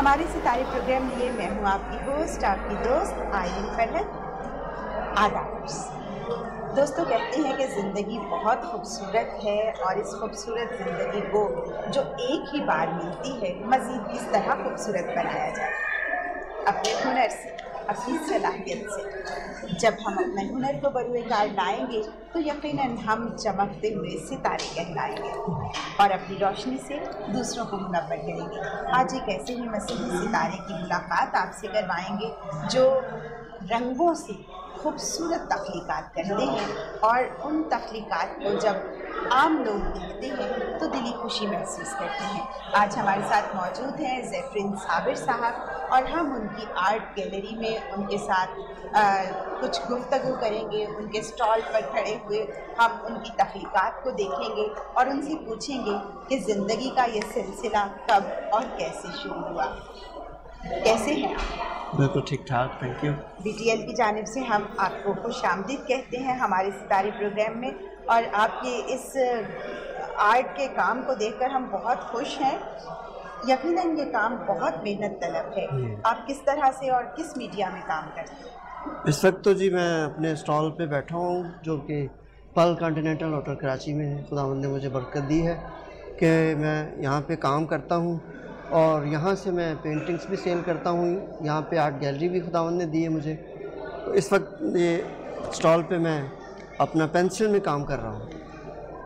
हमारे सितारे प्रोग्राम लिए मैं हूँ आपकी होस्ट, आपकी दोस्त आयन फरहत। आदाब दोस्तों, कहते हैं कि ज़िंदगी बहुत खूबसूरत है और इस खूबसूरत ज़िंदगी को जो एक ही बार मिलती है, मज़ीद किस तरह खूबसूरत बनाया जाए अपने हुनर से, अपनी सलाहियत से। जब हम अपने हुनर को बरूए कार लाएंगे तो यकीनन हम चमकते हुए सितारे कहलाएंगे और अपनी रोशनी से दूसरों को मुनव्वर करेंगे। आज एक ऐसे ही मसीही सितारे की मुलाकात आपसे करवाएंगे जो रंगों से खूबसूरत तख्लीकात करते हैं और उन तख्लीकात को जब आम लोग देखते हैं तो दिली खुशी महसूस करते हैं। आज हमारे साथ मौजूद हैं ज़ैफरिन साबिर साहब और हम उनकी आर्ट गैलरी में उनके साथ कुछ गुफ्तगू करेंगे। उनके स्टॉल पर खड़े हुए हम उनकी तख्लीकात को देखेंगे और उनसे पूछेंगे कि ज़िंदगी का ये सिलसिला कब और कैसे शुरू हुआ। कैसे हैं आप? बिल्कुल ठीक ठाक, थैंक यू। BTL की जानिब से हम आपको खुशामदीद कहते हैं हमारे सितारे प्रोग्राम में, और आपके इस आर्ट के काम को देखकर हम बहुत खुश हैं। यकीनन ये काम बहुत मेहनत तलब है। आप किस तरह से और किस मीडिया में काम करते हैं? इस वक्त तो जी मैं अपने स्टॉल पे बैठा हूँ जो कि पल कॉन्टिनेंटल होटल कराची में है। खुदावंद ने मुझे बरकत दी है कि मैं यहाँ पे काम करता हूँ और यहाँ से मैं पेंटिंग्स भी सेल करता हूँ। यहाँ पे आर्ट गैलरी भी खुदावंद ने दी है मुझे। तो इस वक्त ये स्टॉल पे मैं अपना पेंसिल में काम कर रहा हूँ,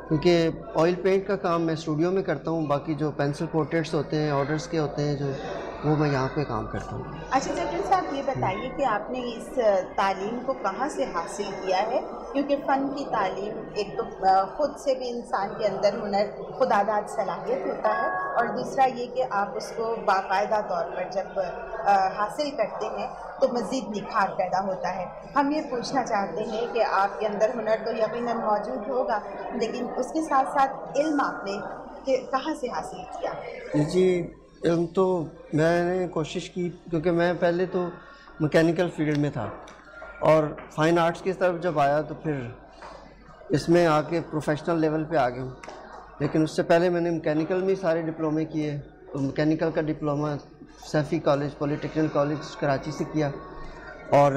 क्योंकि ऑयल पेंट का काम मैं स्टूडियो में करता हूँ। बाकी जो पेंसिल पोर्ट्रेट्स होते हैं, ऑर्डर्स के होते हैं जो, वो मैं यहाँ पे काम करता हूँ। अच्छा ज़ैफरिन साहब, ये बताइए कि आपने इस तालीम को कहाँ से हासिल किया है? क्योंकि फ़न की तालीम एक तो ख़ुद से भी इंसान के अंदर हुनर खुदादाद सलाहियत होता है, और दूसरा ये कि आप उसको बाकायदा तौर पर जब हासिल करते हैं तो मज़ीद निखार पैदा होता है। हम ये पूछना चाहते हैं कि आपके अंदर हुनर तो यकीनन मौजूद होगा, लेकिन उसके साथ साथ इल्म आपने कहाँ से हासिल किया? जी, इल्म तो मैंने कोशिश की, क्योंकि मैं पहले तो मैकेनिकल फील्ड में था और फाइन आर्ट्स की तरफ जब आया तो फिर इसमें आके प्रोफेशनल लेवल पे आ गया हूँ। लेकिन उससे पहले मैंने मैकेनिकल में सारे डिप्लोमे किए। तो मैकेनिकल का diploma Saifi college, polytechnical college Karachi से किया, और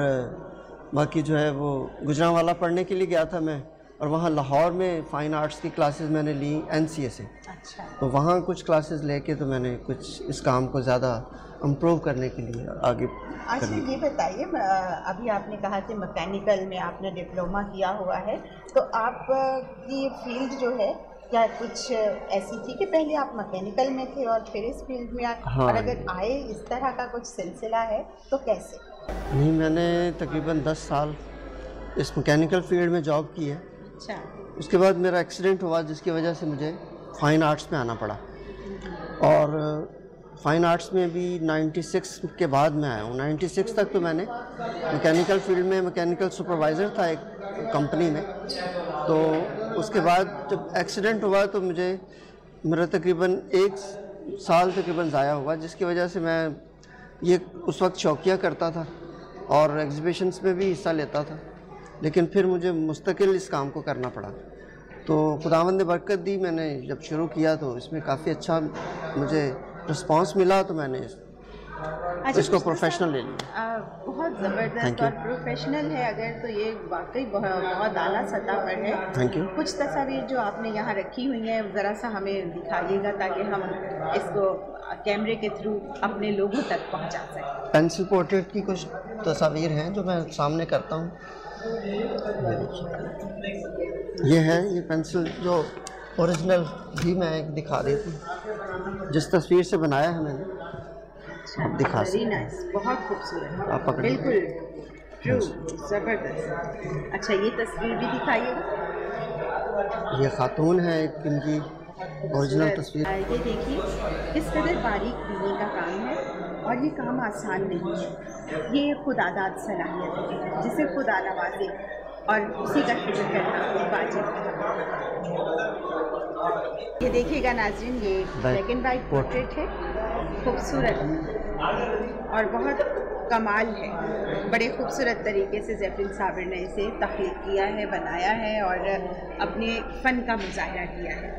बाकी जो है वो गुजरांवाला पढ़ने के लिए गया था मैं, और वहाँ लाहौर में फ़ाइन आर्ट्स की क्लासेस मैंने ली NCA से। अच्छा। तो वहाँ कुछ क्लासेस लेके तो मैंने कुछ इस काम को ज़्यादा इम्प्रूव करने के लिए आगे। अच्छा, ये बताइए, अभी आपने कहा कि मैकेनिकल में आपने डिप्लोमा किया हुआ है, तो आपकी फील्ड जो है क्या कुछ ऐसी थी कि पहले आप मैकेनिकल में थे और फिर इस फील्ड में आए? हाँ, और अगर आए इस तरह का कुछ सिलसिला है तो कैसे? नहीं, मैंने तकरीबन 10 साल इस मैकेनिकल फील्ड में जॉब की है। अच्छा। उसके बाद मेरा एक्सीडेंट हुआ जिसकी वजह से मुझे फ़ाइन आर्ट्स में आना पड़ा, और फ़ाइन आर्ट्स में भी 96 के बाद मैं आया हूँ। 96 तक तो मैंने मैकेनिकल फील्ड में मैकेनिकल सुपरवाइज़र था एक कंपनी में। तो उसके बाद जब एक्सीडेंट हुआ तो मेरा तकरीबन 1 साल तकरीबन ज़ाया हुआ, जिसकी वजह से मैं ये उस वक्त शौकिया करता था और एग्ज़िबिशन्स में भी हिस्सा लेता था, लेकिन फिर मुझे मुस्तकिल इस काम को करना पड़ा। तो खुदावंद ने बरकत दी, मैंने जब शुरू किया तो इसमें काफ़ी अच्छा मुझे रिस्पांस मिला, तो मैंने इसको प्रोफेशनल ले लिया। बहुत ज़बरदस्त और प्रोफेशनल है अगर, तो ये वाकई बहुत आला सतह पर है। Thank you. कुछ तस्वीर जो आपने यहाँ रखी हुई हैं ज़रा सा हमें दिखाइएगा ताकि हम इसको कैमरे के थ्रू अपने लोगों तक पहुँचा सकें। पेंसिल पोर्ट्रेट की कुछ तस्वीर हैं जो मैं सामने करता हूँ। ये है, ये पेंसिल जो ओरिजिनल भी मैं एक दिखा देती हूँ, जिस तस्वीर से बनाया है मैंने, आप दिखा सकते हैं। बहुत खूबसूरत, आप पकड़ बिल्कुल ट्रू, ज़बरदस्त। अच्छा, ये तस्वीर भी दिखाइएगा। ये खातून है एक, इनकी ओरिजिनल तस्वीर। ये देखिए किस कदर बारीक बीनी का काम है, और ये काम आसान नहीं है। ये खुदादाद सलाहियत है जिसे खुदा नवाजे, और उसी का फिक्र करना वाजिब है। ये देखिएगा नाज़रीन, ये ब्लैक एंड वाइट पोर्ट्रेट है, खूबसूरत और बहुत कमाल है। बड़े खूबसूरत तरीके से ज़ैफरिन साबिर ने इसे तख्लीक किया है, बनाया है और अपने फ़न का मुज़ाहरा किया है।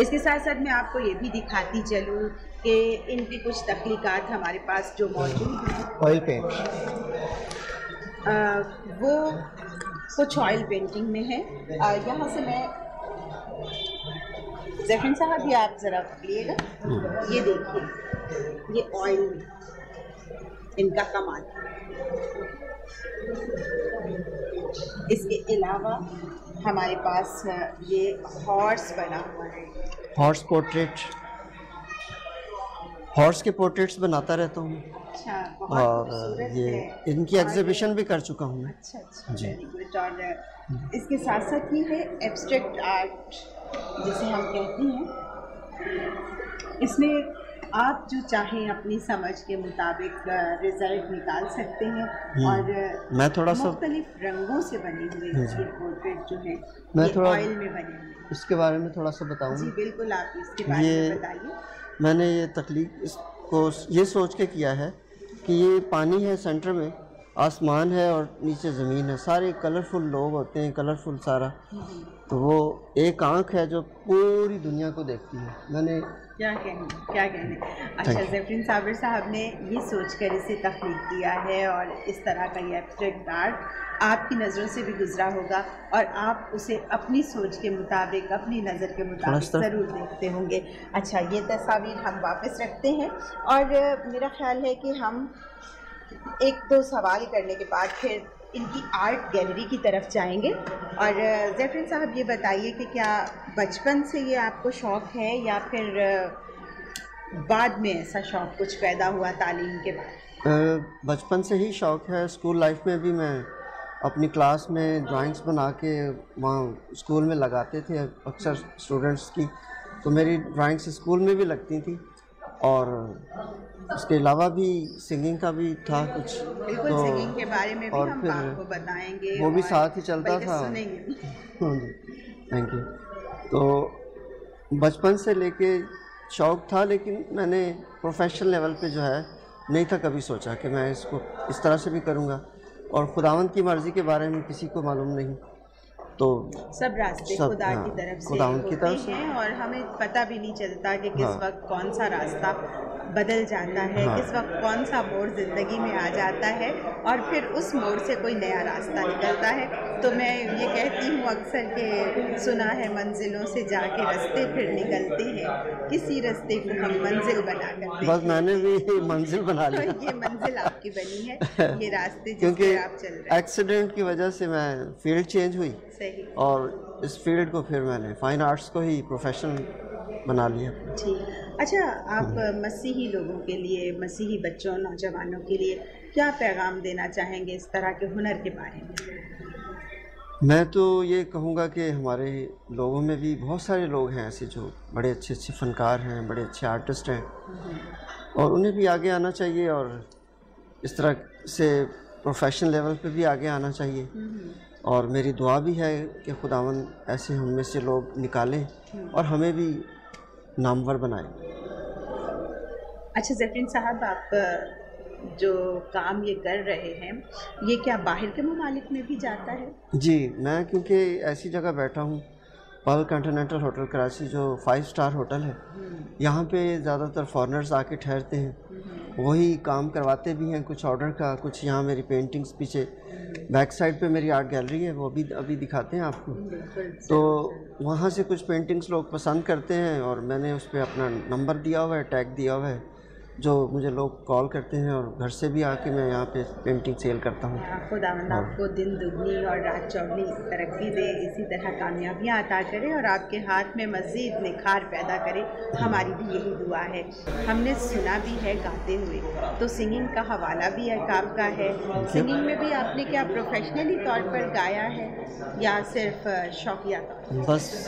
इसके साथ साथ मैं आपको ये भी दिखाती चलूँ कि इनकी कुछ तख्लीकात हमारे पास जो मौजूद हैं ऑयल पेंट, वो कुछ ऑयल पेंटिंग में है। यहाँ से मैं ज़ैफ़रन साहब ये आप ज़रा पकड़िएगा, ये देखिए ये ऑयल में इनका कमाल। इसके अलावा हमारे पास ये हॉर्स बना हुआ है, हॉर्स पोर्ट्रेट, हॉर्स के पोर्ट्रेट्स बनाता रहता हूँ। अच्छा, बहुत और खूबसूरत ये है। इनकी एग्जीबिशन भी कर चुका हूँ मैं। अच्छा अच्छा, जी। Very good. और इसके साथ साथ ये है एब्स्ट्रैक्ट आर्ट जिसे हम कहते हैं। इसमें आप जो चाहें अपनी समझ के मुताबिक रिजल्ट निकाल सकते हैं और मैं थोड़ा सा मुख्तलिफ रंगों से बने हुए ये पोर्ट्रेट जो है मैं ये थोड़ा ऑयल में बने हुए। इसके बारे में थोड़ा सा जी बताऊँ। बिल्कुल, आप इसके बारे में बताइए। मैंने ये तख्लीक इसको ये सोच के किया है कि ये पानी है, सेंटर में आसमान है और नीचे ज़मीन है, सारे कलरफुल लोग होते हैं, कलरफुल सारा, तो वो एक आंख है जो पूरी दुनिया को देखती है। मैंने क्या कहने। अच्छा, ज़ैफ़रन साबिर साहब ने ये सोचकर इसे तख्लीक किया है और इस तरह का ये एब्स्ट्रैक्ट आर्ट आपकी नज़रों से भी गुजरा होगा और आप उसे अपनी सोच के मुताबिक, अपनी नज़र के मुताबिक ज़रूर देखते होंगे। अच्छा, ये तस्वीर हम वापस रखते हैं और मेरा ख्याल है कि हम एक दो सवाल करने के बाद फिर इनकी आर्ट गैलरी की तरफ जाएंगे। और ज़ैफ़रन साहब ये बताइए कि क्या बचपन से ये आपको शौक़ है या फिर बाद में ऐसा शौक़ कुछ पैदा हुआ तालीम के बाद? बचपन से ही शौक़ है। स्कूल लाइफ में भी मैं अपनी क्लास में ड्राइंग्स बना के वहाँ स्कूल में लगाते थे अक्सर स्टूडेंट्स की, तो मेरी ड्राइंग्स स्कूल में भी लगती थी। और उसके अलावा भी सिंगिंग का भी था कुछ, बिल्कुल, तो सिंगिंग के बारे में भी और हम फिर आपको बताएंगे, वो भी और साथ ही चलता था। सुनेंगे। Thank you. तो बचपन से लेके शौक़ था, लेकिन मैंने प्रोफेशनल लेवल पे जो है नहीं था कभी सोचा कि मैं इसको इस तरह से भी करूँगा, और खुदावंद की मर्ज़ी के बारे में किसी को मालूम नहीं, तो सब रास्ते खुदा की तरफ से होते हैं और हमें पता भी नहीं चलता कि किस वक्त कौन सा रास्ता बदल जाता है, किस वक्त कौन सा मोड़ ज़िंदगी में आ जाता है और फिर उस मोड़ से कोई नया रास्ता निकलता है। तो मैं ये कहती हूँ अक्सर कि सुना है मंजिलों से जाके रास्ते फिर निकलते हैं, किसी रास्ते को हम मंजिल बना करते हैं। बस मैंने भी मंजिल बना लिया। तो ये मंजिल आपकी बनी है, ये रास्ते क्योंकि जिससे आप चल रहे हैं। एक्सीडेंट की वजह से मैं फील्ड चेंज हुई, सही। और इस फील्ड को फिर मैंने फाइन आर्ट्स को ही प्रोफेशन बना लिया। ठीक। अच्छा, आप मसीही लोगों के लिए, मसीही बच्चों, नौजवानों के लिए क्या पैगाम देना चाहेंगे इस तरह के हुनर के बारे में? मैं तो ये कहूँगा कि हमारे लोगों में भी बहुत सारे लोग हैं ऐसे जो बड़े अच्छे अच्छे फ़नकार हैं, बड़े अच्छे आर्टिस्ट हैं, और उन्हें भी आगे आना चाहिए और इस तरह से प्रोफेशनल लेवल पे भी आगे आना चाहिए। और मेरी दुआ भी है कि खुदावंद ऐसे हम में से लोग निकालें और हमें भी नामवर बनाए। अच्छा ज़ैफ़रन साहब, आप जो काम ये कर रहे हैं, ये क्या बाहर के ममालिक में भी जाता है? जी, मैं क्योंकि ऐसी जगह बैठा हूँ, पर्ल कॉन्टिनेंटल होटल कराची जो 5 स्टार होटल है, यहाँ पे ज़्यादातर फॉरेनर्स आके ठहरते हैं, वही काम करवाते भी हैं, कुछ ऑर्डर का, कुछ यहाँ मेरी पेंटिंग्स पीछे बैक साइड पे मेरी आर्ट गैलरी है, वो भी अभी दिखाते हैं आपको। तो वहाँ से कुछ पेंटिंग्स लोग पसंद करते हैं और मैंने उस पर अपना नंबर दिया हुआ है, टैग दिया हुआ है, जो मुझे लोग कॉल करते हैं और घर से भी आके मैं यहाँ पे पेंटिंग सेल करता हूँ। खुदावंद आपको दिन दुगनी और रात चौगनी तरक्की दे, इसी तरह कामयाबियाँ अता करे और आपके हाथ में मज़ीद निखार पैदा करे, हमारी भी यही दुआ है। हमने सुना भी है गाते हुए, तो सिंगिंग का हवाला भी एक आपका है। सिंगिंग में भी आपने क्या प्रोफेशनली तौर पर गाया है या सिर्फ शौकिया? बस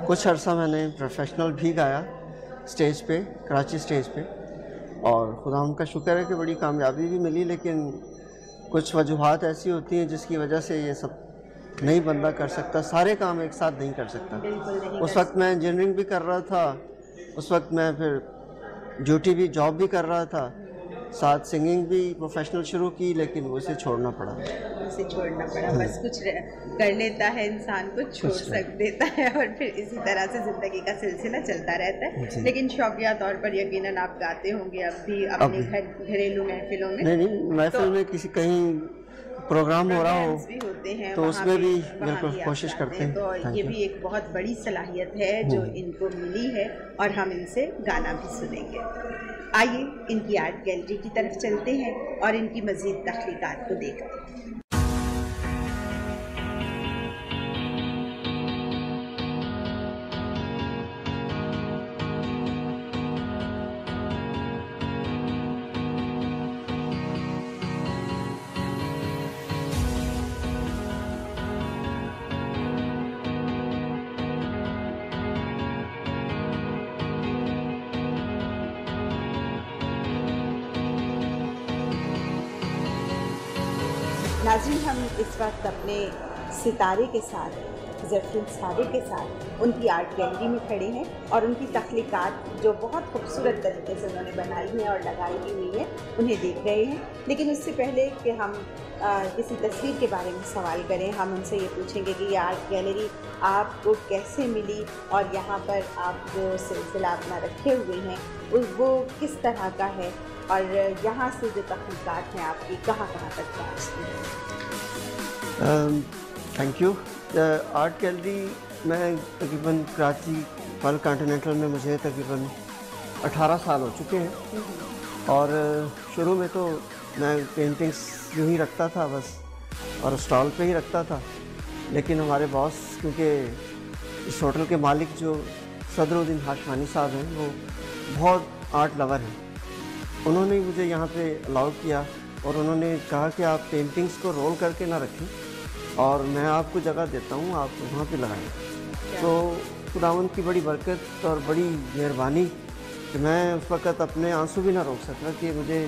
कुछ अर्सा मैंने प्रोफेशनल भी गाया स्टेज पे, कराची स्टेज पे, और खुदा उनका शुक्र है कि बड़ी कामयाबी भी मिली, लेकिन कुछ वजूहात ऐसी होती हैं जिसकी वजह से ये सब नहीं बंदा कर सकता, सारे काम एक साथ नहीं कर सकता। उस वक्त मैं इंजीनियरिंग भी कर रहा था, उस वक्त मैं फिर ड्यूटी भी जॉब भी कर रहा था, साथ सिंगिंग भी प्रोफेशनल शुरू की, लेकिन वो इसे छोड़ना पड़ा। उसे छोड़ना पड़ा, बस कुछ कर लेता है इंसान, कुछ छोड़ देता है और फिर इसी तरह से ज़िंदगी का सिलसिला चलता रहता है। लेकिन शौकिया तौर पर यकीनन आप गाते होंगे अब भी अपने घरेलू महफिलों में? नहीं, महफिल में किसी कहीं प्रोग्राम हो रहा हो भी होते हैं तो उसमें भी बिल्कुल कोशिश करते हैं। तो ये भी एक बहुत बड़ी सलाहियत है जो इनको मिली है और हम इनसे गाना भी सुनेंगे। आइए इनकी आर्ट गैलरी की तरफ चलते हैं और इनकी मज़ीद तख्लीक़ात को देखते हैं। नाज़रीन, हम इस वक्त अपने सितारे के साथ, ज़ैफ़रीन साबिर के साथ उनकी आर्ट गैलरी में खड़े हैं और उनकी तख्लीक़ात जो बहुत खूबसूरत तरीके से उन्होंने बनाई है और लगाई भी हुई है उन्हें देख रहे हैं। लेकिन उससे पहले कि हम किसी तस्वीर के बारे में सवाल करें, हम उनसे ये पूछेंगे कि ये आर्ट गैलरी आपको कैसे मिली और यहाँ पर आप जो सिलसिला अपना रखे हुए हैं वो किस तरह का है और यहाँ से जो तख्लीक़ात हैं आपकी कहाँ तक पहुँचती हैं? Thank you. आर्ट गैलरी मैं तकरीबन कराची वर्ल्ड कॉन्टिनेंटल में मुझे तकरीबन 18 साल हो चुके हैं और शुरू में तो मैं पेंटिंग्स यूँ ही रखता था बस और स्टॉल पे ही रखता था। लेकिन हमारे बॉस, क्योंकि इस होटल के मालिक जो सदरुद्दीन हाशमानी साहब हैं, वो बहुत आर्ट लवर हैं, उन्होंने मुझे यहाँ पे अलाउ किया और उन्होंने कहा कि आप पेंटिंग्स को रोल करके ना रखें और मैं आपको जगह देता हूँ, आप वहाँ पे लगाएं। तो खुदावंद की बड़ी बरकत और बड़ी मेहरबानी कि मैं उस वक़्त अपने आंसू भी ना रोक सका कि मुझे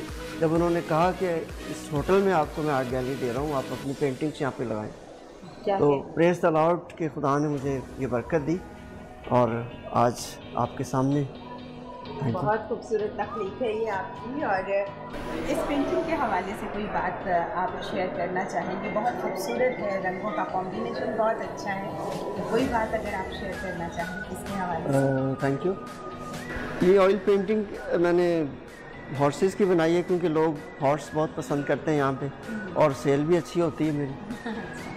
जब उन्होंने कहा कि इस होटल में आपको मैं आर्ट गैलरी दे रहा हूँ, आप अपनी पेंटिंग्स यहाँ पे लगाएं। तो प्रेज़ द लॉर्ड कि खुदा ने मुझे ये बरकत दी और आज आपके सामने। बहुत खूबसूरत तख्लीक है ये आपकी। और इस पेंटिंग के हवाले से कोई बात आप शेयर करना चाहेंगे? बहुत खूबसूरत है, रंगों का कॉम्बिनेशन बहुत अच्छा है, तो कोई बात अगर आप शेयर करना चाहें इसके हवाले से? Thank you. ये ऑयल पेंटिंग मैंने हॉर्सेस की बनाई है क्योंकि लोग हॉर्स बहुत पसंद करते हैं यहाँ पे और सेल भी अच्छी होती है मेरी।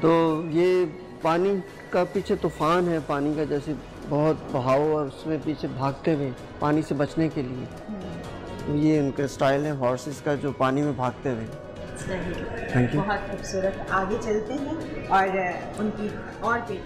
तो ये पानी का पीछे तूफ़ान है, पानी का जैसे बहुत बहाव और उसमें पीछे भागते हुए पानी से बचने के लिए, तो ये उनका स्टाइल है हॉर्सेस का जो पानी में भागते हुए। Thank you. बहुत खूबसूरत। आगे चलते हैं और उनकी और भी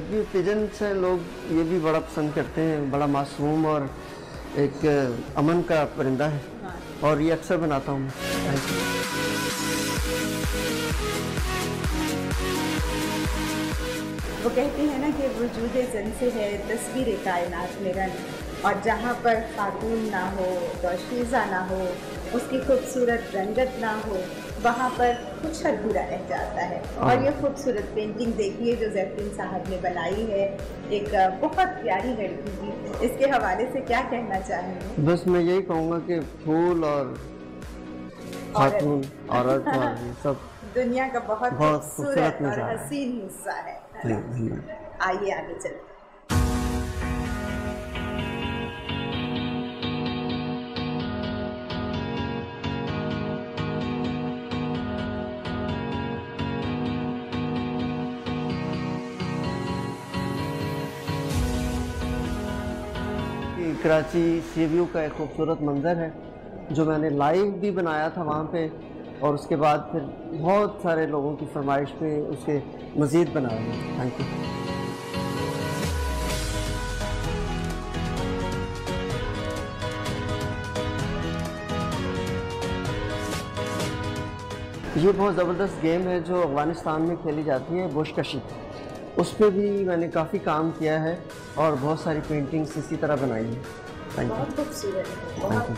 ये पिजन्स हैं, लोग ये भी बड़ा पसंद करते हैं, बड़ा मासूम और एक अमन का परिंदा है और ये अक्सर बनाता हूँ मैं। Thank you. वो कहते हैं ना कि वजूद ज़िन से है तस्वीर कायनात में रंग, और जहाँ पर खातून ना हो, दोशीज़ा ना हो, उसकी खूबसूरत रंगत ना हो, वहाँ पर कुछ अधूरा रह जाता है। और ये खूबसूरत पेंटिंग देखिए जो ज़ैफ़रीन साहब ने बनाई है, एक बहुत प्यारी लड़की की, इसके हवाले से क्या कहना चाहेंगे? बस मैं यही कहूँगा कि फूल और खातून औरत और सब दुनिया का बहुत खूबसूरत और हसीन हिस्सा है। आइए आगे चलते। कराची सी व्यू का एक खूबसूरत मंज़र है जो मैंने लाइव भी बनाया था वहाँ पे, और उसके बाद फिर बहुत सारे लोगों की फरमाइश पे उसके मज़ीद बनाए। Thank you. ये बहुत ज़बरदस्त गेम है जो अफ़गानिस्तान में खेली जाती है, बुशकशी। उस पर भी मैंने काफ़ी काम किया है और बहुत सारी पेंटिंग्स इसी तरह बनाई है। Thank you. बहुत खूबसूरत है, थैंक बहुत यू।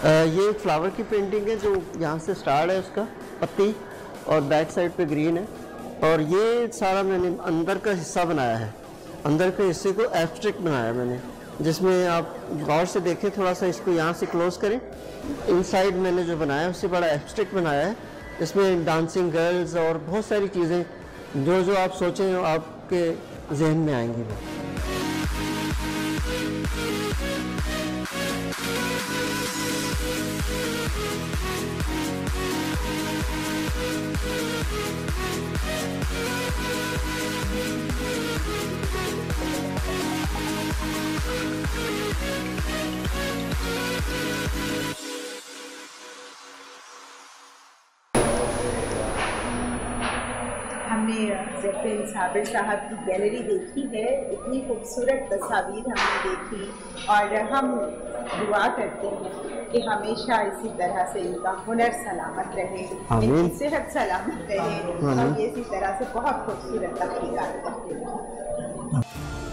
ये एक फ्लावर की पेंटिंग है जो यहाँ से स्टार्ट है, उसका पत्ती और बैक साइड पे ग्रीन है। और ये सारा मैंने अंदर का हिस्सा बनाया है, अंदर के हिस्से को एब्स्ट्रैक्ट बनाया मैंने, जिसमें आप गौर से देखें, थोड़ा सा इसको यहाँ से क्लोज करें। इनसाइड मैंने जो बनाया है उससे बड़ा एब्स्ट्रैक्ट बनाया है। इसमें डांसिंग गर्ल्स और बहुत सारी चीज़ें जो जो आप सोचें आपके जहन में आएंगी वो। हमने ज़फ़रीन साबिर साहब की गैलरी देखी है, इतनी खूबसूरत तस्वीर हमने देखी और हम दुआ करते हैं कि हमेशा इसी तरह से इनका हुनर सलामत रहे, इनकी सेहत सलामत रहे और ये इसी तरह से बहुत खूबसूरत तख्लीक़ात करते हैं।